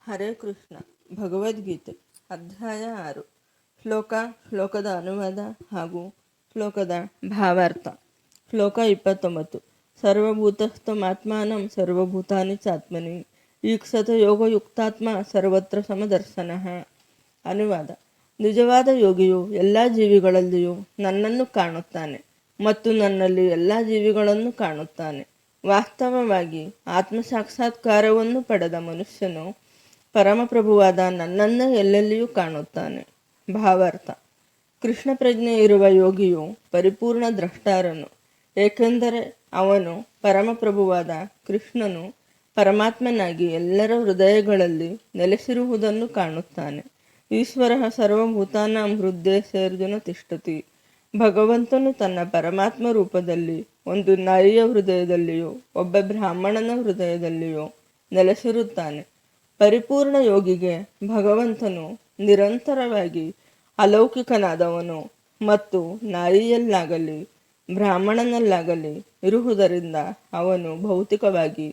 ಹರೇ ಕೃಷ್ಣ. ಭಗವದ್ಗೀತೆ ಅಧ್ಯಾಯ 6. ಶ್ಲೋಕದ ಅನುವಾದ ಹಾಗೂ ಶ್ಲೋಕದ ಭಾವಾರ್ಥ. ಶ್ಲೋಕ 29. ಸರ್ವಭೂತಸ್ಥಮಾತ್ಮಾನಂ ಸರ್ವಭೂತಾನಿ ಚಾತ್ಮನಿ ಈಕ್ಷತ ಯೋಗಯುಕ್ತಾತ್ಮ ಸರ್ವತ್ರ ಸಮದರ್ಶನಃ. ಅನುವಾದ: ನಿಜವಾದ ಯೋಗಿಯು ಎಲ್ಲ ಜೀವಿಗಳಲ್ಲಿಯೂ ನನ್ನನ್ನು ಕಾಣುತ್ತಾನೆ ಮತ್ತು ನನ್ನಲ್ಲಿ ಎಲ್ಲ ಜೀವಿಗಳನ್ನು ಕಾಣುತ್ತಾನೆ. ವಾಸ್ತವವಾಗಿ ಆತ್ಮಸಾಕ್ಷಾತ್ಕಾರವನ್ನು ಪಡೆದ ಮನುಷ್ಯನು ಪರಮಪ್ರಭುವಾದ ನನ್ನನ್ನೇ ಎಲ್ಲೆಲ್ಲಿಯೂ ಕಾಣುತ್ತಾನೆ. ಭಾವಾರ್ಥ: ಕೃಷ್ಣ ಪ್ರಜ್ಞೆ ಇರುವ ಯೋಗಿಯು ಪರಿಪೂರ್ಣ ದ್ರಷ್ಟಾರನು, ಏಕೆಂದರೆ ಅವನು ಪರಮಪ್ರಭುವಾದ ಕೃಷ್ಣನು ಪರಮಾತ್ಮನಾಗಿ ಎಲ್ಲರ ಹೃದಯಗಳಲ್ಲಿ ನೆಲೆಸಿರುವುದನ್ನು ಕಾಣುತ್ತಾನೆ. ಈಶ್ವರ ಸರ್ವಭೂತಾನಾಂ ಹೃದಯೇರ್ಜುನ ತಿಷ್ಠತಿ. ಭಗವಂತನು ತನ್ನ ಪರಮಾತ್ಮ ರೂಪದಲ್ಲಿ ಒಂದು ನಾಯಿಯ ಹೃದಯದಲ್ಲಿಯೋ ಒಬ್ಬ ಬ್ರಾಹ್ಮಣನ ಹೃದಯದಲ್ಲಿಯೋ ನೆಲೆಸಿರುತ್ತಾನೆ. ಪರಿಪೂರ್ಣ ಯೋಗಿಗೆ ಭಗವಂತನು ನಿರಂತರವಾಗಿ ಅಲೌಕಿಕನಾದವನು ಮತ್ತು ನಾಯಿಯಲ್ಲಾಗಲಿ ಬ್ರಾಹ್ಮಣನಲ್ಲಾಗಲಿ ಇರುವುದರಿಂದ ಅವನು ಭೌತಿಕವಾಗಿ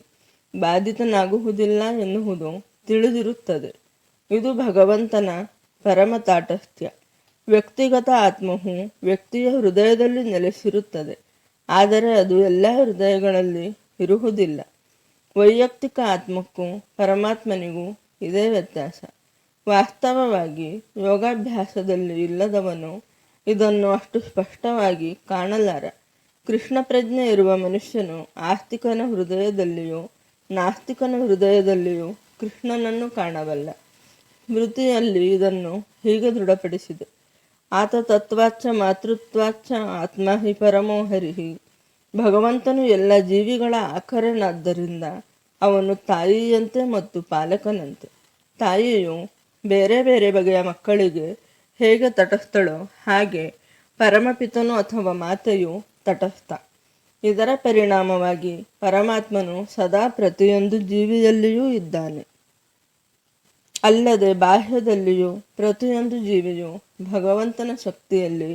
ಬಾಧಿತನಾಗುವುದಿಲ್ಲ ಎನ್ನುವುದು ತಿಳಿದಿರುತ್ತದೆ. ಇದು ಭಗವಂತನ ಪರಮ ತಾಟಸ್ಥ್ಯ. ವ್ಯಕ್ತಿಗತ ಆತ್ಮವು ವ್ಯಕ್ತಿಯ ಹೃದಯದಲ್ಲಿ ನೆಲೆಸಿರುತ್ತದೆ, ಆದರೆ ಅದು ಎಲ್ಲ ಹೃದಯಗಳಲ್ಲಿ ಇರುವುದಿಲ್ಲ. ವೈಯಕ್ತಿಕ ಆತ್ಮಕ್ಕೂ ಪರಮಾತ್ಮನಿಗೂ ಇದೇ ವ್ಯತ್ಯಾಸ. ವಾಸ್ತವವಾಗಿ ಯೋಗಾಭ್ಯಾಸದಲ್ಲಿ ಇಲ್ಲದವನು ಇದನ್ನು ಅಷ್ಟು ಸ್ಪಷ್ಟವಾಗಿ ಕಾಣಲಾರ. ಕೃಷ್ಣ ಪ್ರಜ್ಞೆ ಇರುವ ಮನುಷ್ಯನು ಆಸ್ತಿಕನ ಹೃದಯದಲ್ಲಿಯೂ ನಾಸ್ತಿಕನ ಹೃದಯದಲ್ಲಿಯೂ ಕೃಷ್ಣನನ್ನು ಕಾಣಬಲ್ಲ. ಸ್ಮೃತಿಯಲ್ಲಿ ಇದನ್ನು ಹೀಗೆ ದೃಢಪಡಿಸಿದೆ: ಆತ ತತ್ವಾಚ್ಚ ಮಾತೃತ್ವಾಚ್ಚ ಆತ್ಮ ಹಿ ಪರಮೋ ಹರಿಹಿ. ಭಗವಂತನು ಎಲ್ಲ ಜೀವಿಗಳ ಆಖರನಾದ್ದರಿಂದ ಅವನು ತಾಯಿಯಂತೆ ಮತ್ತು ಪಾಲಕನಂತೆ. ತಾಯಿಯು ಬೇರೆ ಬೇರೆ ಬಗೆಯ ಮಕ್ಕಳಿಗೆ ಹೇಗೆ ತಟಸ್ಥಳೋ ಹಾಗೆ ಪರಮಪಿತನು ಅಥವಾ ಮಾತೆಯು ತಟಸ್ಥ. ಇದರ ಪರಿಣಾಮವಾಗಿ ಪರಮಾತ್ಮನು ಸದಾ ಪ್ರತಿಯೊಂದು ಜೀವಿಯಲ್ಲಿಯೂ ಇದ್ದಾನೆ. ಅಲ್ಲದೆ ಬಾಹ್ಯದಲ್ಲಿಯೂ ಪ್ರತಿಯೊಂದು ಜೀವಿಯು ಭಗವಂತನ ಶಕ್ತಿಯಲ್ಲಿ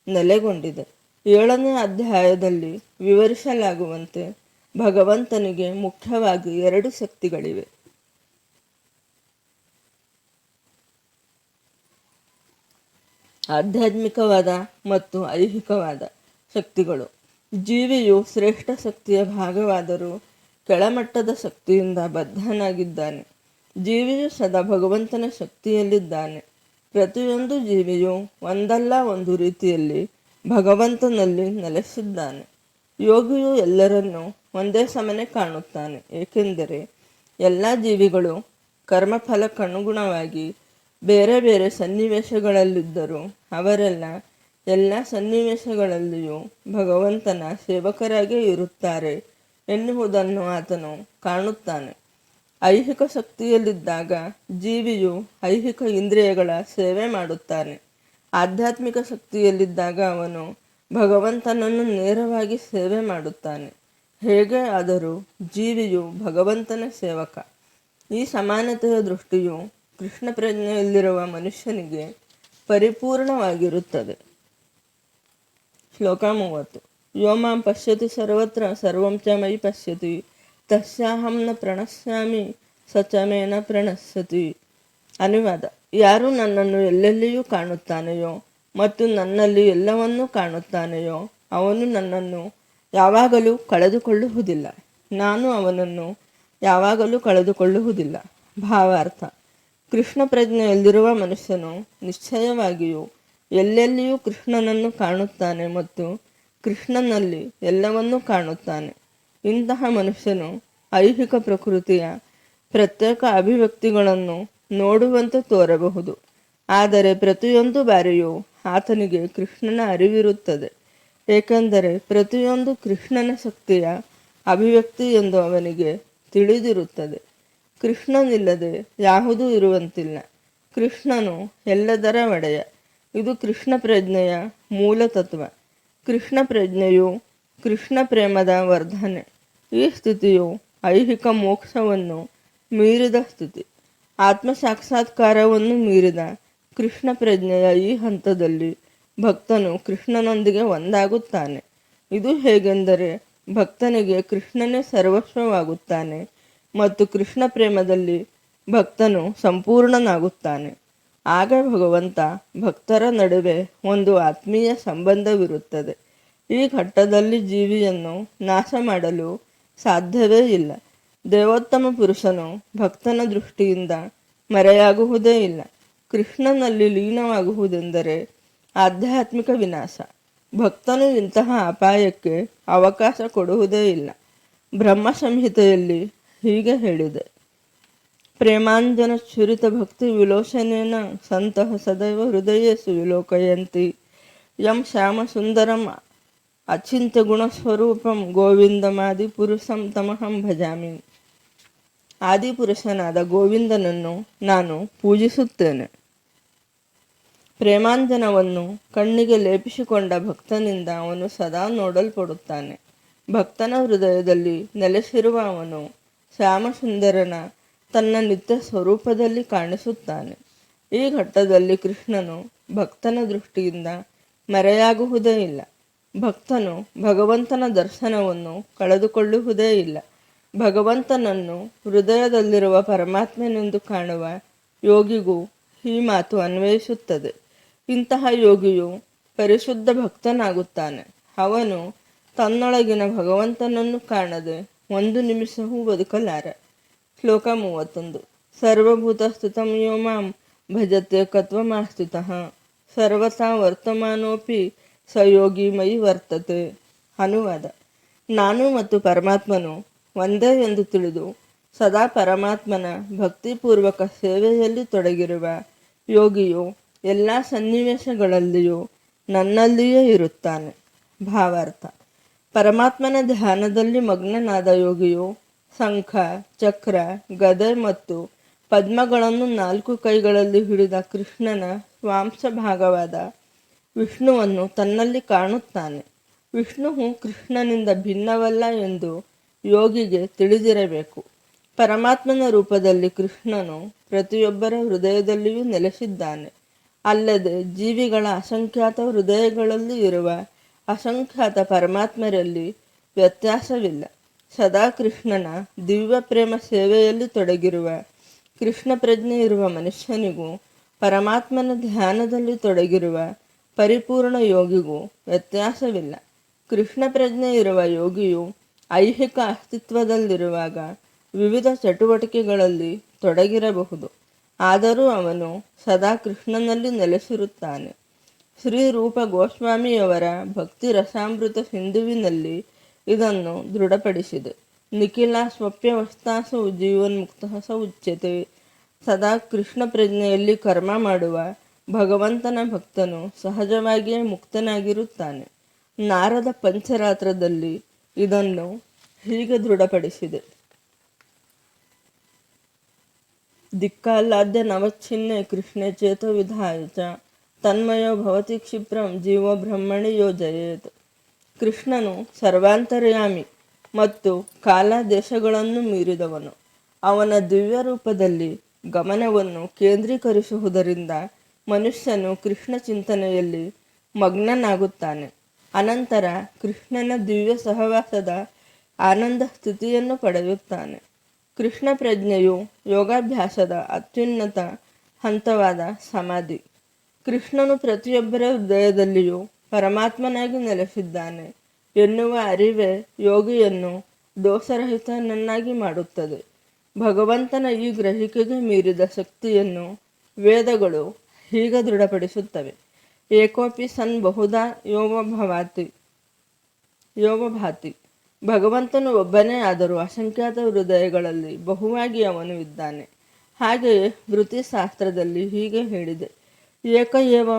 ನೆಲೆಗೊಂಡಿದೆ. 7ನೇ ಅಧ್ಯಾಯದಲ್ಲಿ ವಿವರಿಸಲಾಗುವಂತೆ ಭಗವಂತನಿಗೆ ಮುಖ್ಯವಾಗಿ 2 ಶಕ್ತಿಗಳಿವೆ: ಆಧ್ಯಾತ್ಮಿಕವಾದ ಮತ್ತು ಐಹಿಕವಾದ ಶಕ್ತಿಗಳು. ಜೀವಿಯು ಶ್ರೇಷ್ಠ ಶಕ್ತಿಯ ಭಾಗವಾದರೂ ಕೆಳಮಟ್ಟದ ಶಕ್ತಿಯಿಂದ ಬದ್ಧನಾಗಿದ್ದಾನೆ. ಜೀವಿಯು ಸದಾ ಭಗವಂತನ ಶಕ್ತಿಯಲ್ಲಿದ್ದಾನೆ. ಪ್ರತಿಯೊಂದು ಜೀವಿಯು ಒಂದಲ್ಲ ಒಂದು ರೀತಿಯಲ್ಲಿ ಭಗವಂತನಲ್ಲಿ ನೆಲೆಸಿದ್ದಾನೆ. ಯೋಗಿಯು ಎಲ್ಲರನ್ನೂ ಒಂದೇ ಸಮನೆ ಕಾಣುತ್ತಾನೆ, ಏಕೆಂದರೆ ಎಲ್ಲ ಜೀವಿಗಳು ಕರ್ಮಫಲಕ್ಕನುಗುಣವಾಗಿ ಬೇರೆ ಬೇರೆ ಸನ್ನಿವೇಶಗಳಲ್ಲಿದ್ದರೂ ಅವರೆಲ್ಲ ಎಲ್ಲ ಸನ್ನಿವೇಶಗಳಲ್ಲಿಯೂ ಭಗವಂತನ ಸೇವಕರಾಗೇ ಇರುತ್ತಾರೆ ಎನ್ನುವುದನ್ನು ಆತನು ಕಾಣುತ್ತಾನೆ. ಐಹಿಕ ಶಕ್ತಿಯಲ್ಲಿದ್ದಾಗ ಜೀವಿಯು ಐಹಿಕ ಇಂದ್ರಿಯಗಳ ಸೇವೆ ಮಾಡುತ್ತಾನೆ. ಆಧ್ಯಾತ್ಮಿಕ ಶಕ್ತಿಯಲ್ಲಿದ್ದಾಗ ಅವನು ಭಗವಂತನನ್ನು ನೇರವಾಗಿ ಸೇವೆ ಮಾಡುತ್ತಾನೆ. ಹೇಗೆ ಆದರೂ ಜೀವಿಯು ಭಗವಂತನ ಸೇವಕ. ಈ ಸಮಾನತೆಯ ದೃಷ್ಟಿಯು ಕೃಷ್ಣ ಪ್ರಜ್ಞೆಯಲ್ಲಿರುವ ಮನುಷ್ಯನಿಗೆ ಪರಿಪೂರ್ಣವಾಗಿರುತ್ತದೆ. ಶ್ಲೋಕ 30. ಯೋ ಮಾಂ ಪಶ್ಯತಿ ಸರ್ವತ್ರ ಸರ್ವಂ ಚ ಮಯಿ ಪಶ್ಯತಿ ತಸ್ಯಾಹಂ ನ ಪ್ರಣಶ್ಯಾಮಿ ಸ ಚ ಮೇ ನ ಪ್ರಣಶ್ಯತಿ. ಅನುವಾದ: ಯಾರು ನನ್ನನ್ನು ಎಲ್ಲೆಲ್ಲಿಯೂ ಕಾಣುತ್ತಾನೆಯೋ ಮತ್ತು ನನ್ನಲ್ಲಿ ಎಲ್ಲವನ್ನೂ ಕಾಣುತ್ತಾನೆಯೋ ಅವನು ನನ್ನನ್ನು ಯಾವಾಗಲೂ ಕಳೆದುಕೊಳ್ಳುವುದಿಲ್ಲ, ನಾನು ಅವನನ್ನು ಯಾವಾಗಲೂ ಕಳೆದುಕೊಳ್ಳುವುದಿಲ್ಲ. ಭಾವಾರ್ಥ: ಕೃಷ್ಣ ಪ್ರಜ್ಞೆಯಲ್ಲಿರುವ ಮನುಷ್ಯನು ನಿಶ್ಚಯವಾಗಿಯೂ ಎಲ್ಲೆಲ್ಲಿಯೂ ಕೃಷ್ಣನನ್ನು ಕಾಣುತ್ತಾನೆ ಮತ್ತು ಕೃಷ್ಣನಲ್ಲಿ ಎಲ್ಲವನ್ನೂ ಕಾಣುತ್ತಾನೆ. ಇಂತಹ ಮನುಷ್ಯನು ಐಹಿಕ ಪ್ರಕೃತಿಯ ಪ್ರತ್ಯೇಕ ಅಭಿವ್ಯಕ್ತಿಗಳನ್ನು ನೋಡುವಂತೆ ತೋರಬಹುದು, ಆದರೆ ಪ್ರತಿಯೊಂದು ಬಾರಿಯೂ ಆತನಿಗೆ ಕೃಷ್ಣನ ಅರಿವಿರುತ್ತದೆ, ಏಕೆಂದರೆ ಪ್ರತಿಯೊಂದು ಕೃಷ್ಣನ ಶಕ್ತಿಯ ಅಭಿವ್ಯಕ್ತಿ ಎಂದು ಅವನಿಗೆ ತಿಳಿದಿರುತ್ತದೆ. ಕೃಷ್ಣನಿಲ್ಲದೆ ಯಾವುದೂ ಇರುವಂತಿಲ್ಲ. ಕೃಷ್ಣನು ಎಲ್ಲದರ ಒಡೆಯ. ಇದು ಕೃಷ್ಣ ಪ್ರಜ್ಞೆಯ ಮೂಲ ತತ್ವ. ಕೃಷ್ಣ ಪ್ರಜ್ಞೆಯು ಕೃಷ್ಣ ಪ್ರೇಮದ ವರ್ಧನೆ. ಈ ಸ್ಥಿತಿಯು ಐಹಿಕ ಮೋಕ್ಷವನ್ನು ಮೀರಿದ ಸ್ಥಿತಿ. ಆತ್ಮ ಸಾಕ್ಷಾತ್ಕಾರವನ್ನು ಮೀರಿದ ಕೃಷ್ಣ ಪ್ರಜ್ಞೆಯ ಈ ಹಂತದಲ್ಲಿ ಭಕ್ತನು ಕೃಷ್ಣನೊಂದಿಗೆ ಒಂದಾಗುತ್ತಾನೆ. ಇದು ಹೇಗೆಂದರೆ ಭಕ್ತನಿಗೆ ಕೃಷ್ಣನೇ ಸರ್ವಸ್ವವಾಗುತ್ತಾನೆ ಮತ್ತು ಕೃಷ್ಣ ಪ್ರೇಮದಲ್ಲಿ ಭಕ್ತನು ಸಂಪೂರ್ಣನಾಗುತ್ತಾನೆ. ಆಗ ಭಗವಂತ ಭಕ್ತರ ನಡುವೆ ಒಂದು ಆತ್ಮೀಯ ಸಂಬಂಧವಿರುತ್ತದೆ. ಈ ಘಟ್ಟದಲ್ಲಿ ಜೀವಿಯನ್ನು ನಾಶ ಮಾಡಲು ಸಾಧ್ಯವೇ ಇಲ್ಲ. ದೇವೋತ್ತಮ ಪುರುಷನು ಭಕ್ತನ ದೃಷ್ಟಿಯಿಂದ ಮರೆಯಾಗುವುದೇ ಇಲ್ಲ. ಕೃಷ್ಣನಲ್ಲಿ ಲೀನವಾಗುವುದೆಂದರೆ ಆಧ್ಯಾತ್ಮಿಕ ವಿನಾಶ. ಭಕ್ತನು ಇಂತಹ ಅಪಾಯಕ್ಕೆ ಅವಕಾಶ ಕೊಡುವುದೇ ಇಲ್ಲ. ಬ್ರಹ್ಮ ಸಂಹಿತೆಯಲ್ಲಿ ಹೀಗೆ ಹೇಳಿದೆ: ಪ್ರೇಮಾಂಜನ ಛುರಿತ ಭಕ್ತಿ ವಿಲೋಚನೇನ ಸಂತಃ ಸದೈವ ಹೃದಯೇಸು ವಿಲೋಕಯಂತಿ ಯಂ ಶ್ಯಾಮ ಸುಂದರಂ ಅಚಿಂತ್ಯ ಗುಣಸ್ವರೂಪಂ ಗೋವಿಂದಮಾದಿ ಪುರುಷಂ ತಮಹಂ ಭಜಾಮಿ. ಆದಿಪುರುಷನಾದ ಗೋವಿಂದನನ್ನು ನಾನು ಪೂಜಿಸುತ್ತೇನೆ. ಪ್ರೇಮಾಂಜನವನ್ನು ಕಣ್ಣಿಗೆ ಲೇಪಿಸಿಕೊಂಡ ಭಕ್ತನಿಂದ ಅವನು ಸದಾ ನೋಡಲ್ಪಡುತ್ತಾನೆ. ಭಕ್ತನ ಹೃದಯದಲ್ಲಿ ನೆಲೆಸಿರುವ ಅವನು ಶ್ಯಾಮಸುಂದರನ ತನ್ನ ನಿತ್ಯ ಸ್ವರೂಪದಲ್ಲಿ ಕಾಣಿಸುತ್ತಾನೆ. ಈ ಘಟ್ಟದಲ್ಲಿ ಕೃಷ್ಣನು ಭಕ್ತನ ದೃಷ್ಟಿಯಿಂದ ಮರೆಯಾಗುವುದೇ ಇಲ್ಲ. ಭಕ್ತನು ಭಗವಂತನ ದರ್ಶನವನ್ನು ಕಳೆದುಕೊಳ್ಳುವುದೇ ಇಲ್ಲ. ಭಗವಂತನನ್ನು ಹೃದಯದಲ್ಲಿರುವ ಪರಮಾತ್ಮನೆಂದು ಕಾಣುವ ಯೋಗಿಗೂ ಈ ಮಾತು ಅನ್ವಯಿಸುತ್ತದೆ. ಇಂತಹ ಯೋಗಿಯು ಪರಿಶುದ್ಧ ಭಕ್ತನಾಗುತ್ತಾನೆ. ಅವನು ತನ್ನೊಳಗಿನ ಭಗವಂತನನ್ನು ಕಾಣದೆ ಒಂದು ನಿಮಿಷವೂ ಬದುಕಲಾರ. ಶ್ಲೋಕ 31. ಸರ್ವಭೂತಸ್ಥಿತಂ ಯೋ ಮಾಂ ಭಜತೆ ಕತ್ವಮಾಸ್ಥಿತಃ ಸರ್ವಥಾ ವರ್ತಮಾನೋಪಿ ಸಯೋಗಿ ಮಯಿ ವರ್ತತೆ. ಅನುವಾದ: ನಾನು ಮತ್ತು ಪರಮಾತ್ಮನು ಒಂದೇ ಎಂದು ತಿಳಿದು ಸದಾ ಪರಮಾತ್ಮನ ಭಕ್ತಿಪೂರ್ವಕ ಸೇವೆಯಲ್ಲಿ ತೊಡಗಿರುವ ಯೋಗಿಯು ಎಲ್ಲ ಸನ್ನಿವೇಶಗಳಲ್ಲಿಯೂ ನನ್ನಲ್ಲಿಯೇ ಇರುತ್ತಾನೆ. ಭಾವಾರ್ಥ: ಪರಮಾತ್ಮನ ಧ್ಯಾನದಲ್ಲಿ ಮಗ್ನನಾದ ಯೋಗಿಯು ಶಂಖ, ಚಕ್ರ, ಗದೆ ಮತ್ತು ಪದ್ಮಗಳನ್ನು 4 ಕೈಗಳಲ್ಲಿ ಹಿಡಿದ ಕೃಷ್ಣನ ಸ್ವಾಂಶ ಭಾಗವಾದ ವಿಷ್ಣುವನ್ನು ತನ್ನಲ್ಲಿ ಕಾಣುತ್ತಾನೆ. ವಿಷ್ಣುವು ಕೃಷ್ಣನಿಂದ ಭಿನ್ನವಲ್ಲ ಎಂದು ಯೋಗಿಗೆ ತಿಳಿದಿರಬೇಕು. ಪರಮಾತ್ಮನ ರೂಪದಲ್ಲಿ ಕೃಷ್ಣನು ಪ್ರತಿಯೊಬ್ಬರ ಹೃದಯದಲ್ಲಿಯೂ ನೆಲೆಸಿದ್ದಾನೆ. ಅಲ್ಲದೆ ಜೀವಿಗಳ ಅಸಂಖ್ಯಾತ ಹೃದಯಗಳಲ್ಲಿ ಇರುವ ಅಸಂಖ್ಯಾತ ಪರಮಾತ್ಮರಲ್ಲಿ ವ್ಯತ್ಯಾಸವಿಲ್ಲ. ಸದಾ ಕೃಷ್ಣನ ದಿವ್ಯ ಪ್ರೇಮ ಸೇವೆಯಲ್ಲಿ ತೊಡಗಿರುವ ಕೃಷ್ಣ ಪ್ರಜ್ಞೆ ಇರುವ ಮನುಷ್ಯನಿಗೂ ಪರಮಾತ್ಮನ ಧ್ಯಾನದಲ್ಲಿ ತೊಡಗಿರುವ ಪರಿಪೂರ್ಣ ಯೋಗಿಗೂ ವ್ಯತ್ಯಾಸವಿಲ್ಲ. ಕೃಷ್ಣ ಪ್ರಜ್ಞೆ ಇರುವ ಯೋಗಿಯು ಐಹಿಕ ಅಸ್ತಿತ್ವದಲ್ಲಿರುವಾಗ ವಿವಿಧ ಚಟುವಟಿಕೆಗಳಲ್ಲಿ ತೊಡಗಿರಬಹುದು. ಆದರೂ ಅವನು ಸದಾ ಕೃಷ್ಣನಲ್ಲಿ ನೆಲೆಸಿರುತ್ತಾನೆ. ಶ್ರೀ ರೂಪ ಗೋಸ್ವಾಮಿಯವರ ಭಕ್ತಿ ರಸಾಮೃತ ಸಿಂಧುವಿನಲ್ಲಿ ಇದನ್ನು ದೃಢಪಡಿಸಿದೆ. ನಿಖಿಲ ಸ್ವಪ್ಯವಸ್ಥಾಸು ಜೀವನ್ಮುಕ್ತ ಸ ಉಚ್ಯತೆ. ಸದಾ ಕೃಷ್ಣ ಪ್ರಜ್ಞೆಯಲ್ಲಿ ಕರ್ಮ ಮಾಡುವ ಭಗವಂತನ ಭಕ್ತನು ಸಹಜವಾಗಿಯೇ ಮುಕ್ತನಾಗಿರುತ್ತಾನೆ. ನಾರದ ಪಂಚರಾತ್ರದಲ್ಲಿ ಇದನ್ನು ಹೀಗೆ ದೃಢಪಡಿಸಿದೆ: ದಿಕ್ಕಾಲಾದ್ಯ ನವಚ್ಛಿನ್ನೆ ಕೃಷ್ಣೇ ಚೇತೋ ವಿಧಾಯ ಚ ತನ್ಮಯೋ ಭವತಿ ಕ್ಷಿಪ್ರಂ ಜೀವೋ ಬ್ರಹ್ಮಣಿ ಯೋಜಯೇತ್. ಕೃಷ್ಣನು ಸರ್ವಾಂತರ್ಯಾಮಿ ಮತ್ತು ಕಾಲ ದೇಶಗಳನ್ನು ಮೀರಿದವನು. ಅವನ ದಿವ್ಯ ರೂಪದಲ್ಲಿ ಗಮನವನ್ನು ಕೇಂದ್ರೀಕರಿಸುವುದರಿಂದ ಮನುಷ್ಯನು ಕೃಷ್ಣ ಚಿಂತನೆಯಲ್ಲಿ ಮಗ್ನನಾಗುತ್ತಾನೆ. ಅನಂತರ ಕೃಷ್ಣನ ದಿವ್ಯ ಸಹವಾಸದ ಆನಂದ ಸ್ಥಿತಿಯನ್ನು ಪಡೆಯುತ್ತಾನೆ. ಕೃಷ್ಣ ಪ್ರಜ್ಞೆಯು ಯೋಗಾಭ್ಯಾಸದ ಅತ್ಯುನ್ನತ ಹಂತವಾದ ಸಮಾಧಿ. ಕೃಷ್ಣನು ಪ್ರತಿಯೊಬ್ಬರ ಹೃದಯದಲ್ಲಿಯೂ ಪರಮಾತ್ಮನಾಗಿ ನೆಲೆಸಿದ್ದಾನೆ ಎನ್ನುವ ಅರಿವೇ ಯೋಗಿಯನ್ನು ದೋಷರಹಿತನನ್ನಾಗಿ ಮಾಡುತ್ತದೆ. ಭಗವಂತನ ಈ ಗ್ರಹಿಕೆಗೆ ಮೀರಿದ ಶಕ್ತಿಯನ್ನು ವೇದಗಳು ಹೀಗೆ ದೃಢಪಡಿಸುತ್ತವೆ: ಏಕೋಪಿ ಸನ್ ಬಹುಧಾ ಯೋವಭಾತಿ. ಭಗವಂತನು ಒಬ್ಬನೇ ಆದರೂ ಅಸಂಖ್ಯಾತ ಹೃದಯಗಳಲ್ಲಿ ಬಹುವಾಗಿ ಅವನು ಇದ್ದಾನೆ. ಹಾಗೆಯೇ ವೃತ್ತಿ ಶಾಸ್ತ್ರದಲ್ಲಿ ಹೀಗೆ ಹೇಳಿದೆ: ಏಕ ಏವ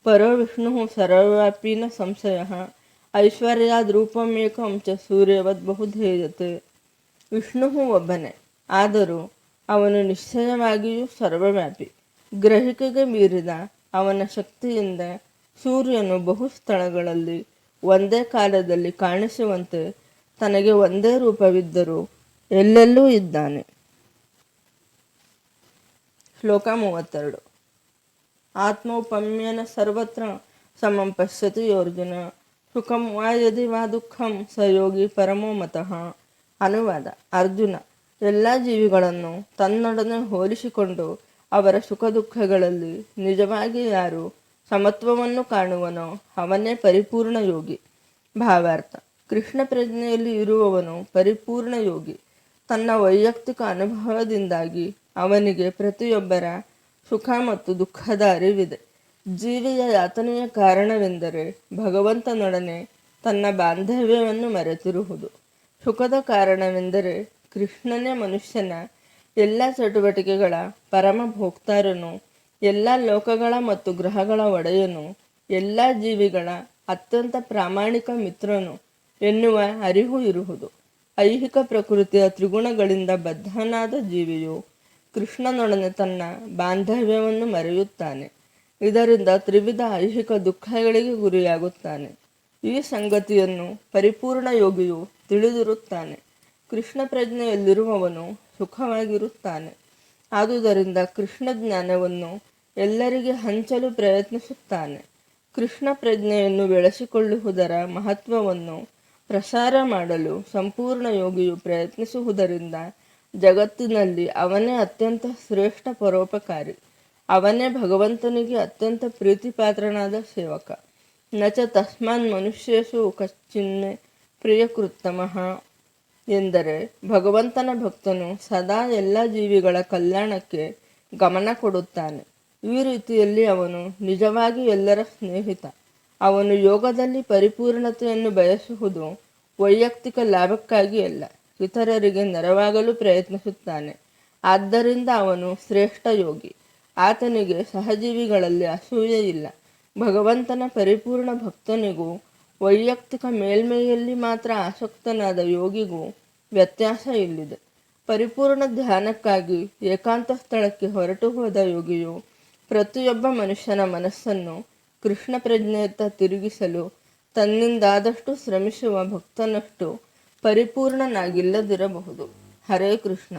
ಪರೋ ವಿಷ್ಣು ಸರ್ವವ್ಯಾಪಿ ನ ಸಂಶಯ ಐಶ್ವರ್ಯಾದ್ರೂಪಮೇಕಂ ಚ ಸೂರ್ಯವದ್ ಬಹುಧೇಯತೆ. ವಿಷ್ಣುವು ಒಬ್ಬನೇ, ಆದರೂ ಅವನು ನಿಶ್ಚಯವಾಗಿಯೂ ಸರ್ವವ್ಯಾಪಿ. ಗ್ರಹಿಕೆಗೆ ಮೀರಿದ ಅವನ ಶಕ್ತಿಯಿಂದ ಸೂರ್ಯನು ಬಹು ಸ್ಥಳಗಳಲ್ಲಿ ಒಂದೇ ಕಾಲದಲ್ಲಿ ಕಾಣಿಸುವಂತೆ ತನಗೆ ಒಂದೇ ರೂಪವಿದ್ದರೂ ಎಲ್ಲೆಲ್ಲೂ ಇದ್ದಾನೆ. ಶ್ಲೋಕ 32. ಆತ್ಮೌಪಮ್ಯನ ಸರ್ವತ್ರ ಸಮಂ ಪಶ್ಯತಿ ಯೋರ್ಜುನ ಸುಖಂ ವಾ ಯದಿ ವಾ ದುಃಖಂ ಸ ಯೋಗಿ ಪರಮೋ ಮತಃ. ಅನುವಾದ: ಅರ್ಜುನ, ಎಲ್ಲ ಜೀವಿಗಳನ್ನು ತನ್ನೊಡನೆ ಹೋಲಿಸಿಕೊಂಡು ಅವರ ಸುಖ ದುಃಖಗಳಲ್ಲಿ ನಿಜವಾಗಿ ಯಾರು ಸಮತ್ವವನ್ನು ಕಾಣುವನೋ ಅವನೇ ಪರಿಪೂರ್ಣ ಯೋಗಿ. ಭಾವಾರ್ಥ: ಕೃಷ್ಣ ಪ್ರಜ್ಞೆಯಲ್ಲಿ ಇರುವವನು ಪರಿಪೂರ್ಣ ಯೋಗಿ. ತನ್ನ ವೈಯಕ್ತಿಕ ಅನುಭವದಿಂದಾಗಿ ಅವನಿಗೆ ಪ್ರತಿಯೊಬ್ಬರ ಸುಖ ಮತ್ತು ದುಃಖದ ಅರಿವಿದೆ. ಜೀವಿಯ ಯಾತನೆಯ ಕಾರಣವೆಂದರೆ ಭಗವಂತನೊಡನೆ ತನ್ನ ಬಾಂಧವ್ಯವನ್ನು ಮರೆತಿರುವುದು. ಸುಖದ ಕಾರಣವೆಂದರೆ ಕೃಷ್ಣನೇ ಮನುಷ್ಯನ ಎಲ್ಲ ಚಟುವಟಿಕೆಗಳ ಪರಮ ಭೋಕ್ತಾರನು, ಎಲ್ಲ ಲೋಕಗಳ ಮತ್ತು ಗ್ರಹಗಳ ಒಡೆಯನು, ಎಲ್ಲ ಜೀವಿಗಳ ಅತ್ಯಂತ ಪ್ರಾಮಾಣಿಕ ಮಿತ್ರನು ಎನ್ನುವ ಅರಿವು ಇರುವುದು. ಐಹಿಕ ಪ್ರಕೃತಿಯ ತ್ರಿಗುಣಗಳಿಂದ ಬದ್ಧನಾದ ಜೀವಿಯು ಕೃಷ್ಣನೊಡನೆ ತನ್ನ ಬಾಂಧವ್ಯವನ್ನು ಮರೆಯುತ್ತಾನೆ. ಇದರಿಂದ ತ್ರಿವಿಧ ಐಹಿಕ ದುಃಖಗಳಿಗೆ ಗುರಿಯಾಗುತ್ತಾನೆ. ಈ ಸಂಗತಿಯನ್ನು ಪರಿಪೂರ್ಣ ಯೋಗಿಯು ತಿಳಿದಿರುತ್ತಾನೆ. ಕೃಷ್ಣ ಪ್ರಜ್ಞೆಯಲ್ಲಿರುವವನು ಸುಖವಾಗಿರುತ್ತಾನೆ. ಆದುದರಿಂದ ಕೃಷ್ಣ ಜ್ಞಾನವನ್ನು ಎಲ್ಲರಿಗೆ ಹಂಚಲು ಪ್ರಯತ್ನಿಸುತ್ತಾನೆ. ಕೃಷ್ಣ ಪ್ರಜ್ಞೆಯನ್ನು ಬೆಳೆಸಿಕೊಳ್ಳುವುದರ ಮಹತ್ವವನ್ನು ಪ್ರಸಾರ ಮಾಡಲು ಸಂಪೂರ್ಣ ಯೋಗಿಯು ಪ್ರಯತ್ನಿಸುವುದರಿಂದ ಜಗತ್ತಿನಲ್ಲಿ ಅವನೇ ಅತ್ಯಂತ ಶ್ರೇಷ್ಠ ಪರೋಪಕಾರಿ. ಅವನೇ ಭಗವಂತನಿಗೆ ಅತ್ಯಂತ ಪ್ರೀತಿಪಾತ್ರನಾದ ಸೇವಕ. ನಚ ತಸ್ಮಾನ್ ಮನುಷ್ಯೇಷು ಕಶ್ಚಿನ್ಮೇ ಪ್ರಿಯಕೃತ್ತಮಃ ಎಂದರೆ ಭಗವಂತನ ಭಕ್ತನು ಸದಾ ಎಲ್ಲ ಜೀವಿಗಳ ಕಲ್ಯಾಣಕ್ಕೆ ಗಮನ ಕೊಡುತ್ತಾನೆ. ಈ ರೀತಿಯಲ್ಲಿ ಅವನು ನಿಜವಾಗಿ ಎಲ್ಲರ ಸ್ನೇಹಿತ. ಅವನು ಯೋಗದಲ್ಲಿ ಪರಿಪೂರ್ಣತೆಯನ್ನು ಬಯಸುವುದು ವೈಯಕ್ತಿಕ ಲಾಭಕ್ಕಾಗಿ ಅಲ್ಲ, ಇತರರಿಗೆ ನೆರವಾಗಲು ಪ್ರಯತ್ನಿಸುತ್ತಾನೆ. ಆದ್ದರಿಂದ ಅವನು ಶ್ರೇಷ್ಠ ಯೋಗಿ. ಆತನಿಗೆ ಸಹಜೀವಿಗಳಲ್ಲಿ ಅಸೂಯೆ ಇಲ್ಲ. ಭಗವಂತನ ಪರಿಪೂರ್ಣ ಭಕ್ತನಿಗೂ ವೈಯಕ್ತಿಕ ಮೇಲ್ಮೆಯಲ್ಲಿ ಮಾತ್ರ ಆಸಕ್ತನಾದ ಯೋಗಿಗೂ ವ್ಯತ್ಯಾಸ ಇಲ್ಲಿದೆ. ಪರಿಪೂರ್ಣ ಧ್ಯಾನಕ್ಕಾಗಿ ಏಕಾಂತ ಸ್ಥಳಕ್ಕೆ ಹೊರಟು ಹೋದ ಯೋಗಿಯು ಪ್ರತಿಯೊಬ್ಬ ಮನುಷ್ಯನ ಮನಸ್ಸನ್ನು ಕೃಷ್ಣ ಪ್ರಜ್ಞೆಯತ್ತ ತಿರುಗಿಸಲು ತನ್ನಿಂದಾದಷ್ಟು ಶ್ರಮಿಸುವ ಭಕ್ತನಷ್ಟು ಪರಿಪೂರ್ಣನಾಗಿಲ್ಲದಿರಬಹುದು. ಹರೇ ಕೃಷ್ಣ.